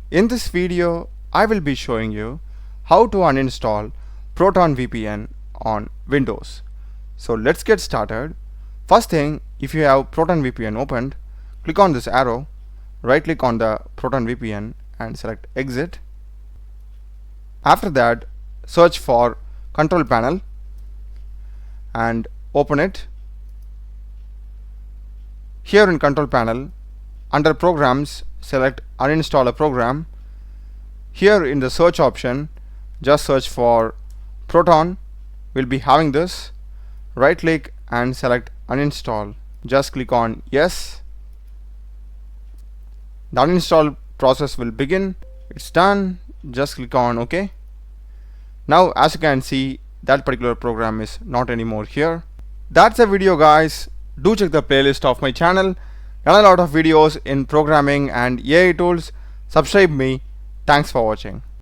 In this video, I will be showing you how to uninstall Proton VPN on Windows. So let's get started. First thing, if you have Proton VPN opened, click on this arrow, right click on the Proton VPN and select exit. After that, search for control panel and open it. Here in control panel, under programs, select uninstall a program. Here in the search option, just search for Proton. We'll be having this. Right click and select uninstall. Just click on yes. The uninstall process will begin. It's done. Just click on OK. Now as you can see, that particular program is not anymore here. That's the video, guys. Do check the playlist of my channel. Got a lot of videos in programming and AI tools. Subscribe me. Thanks for watching.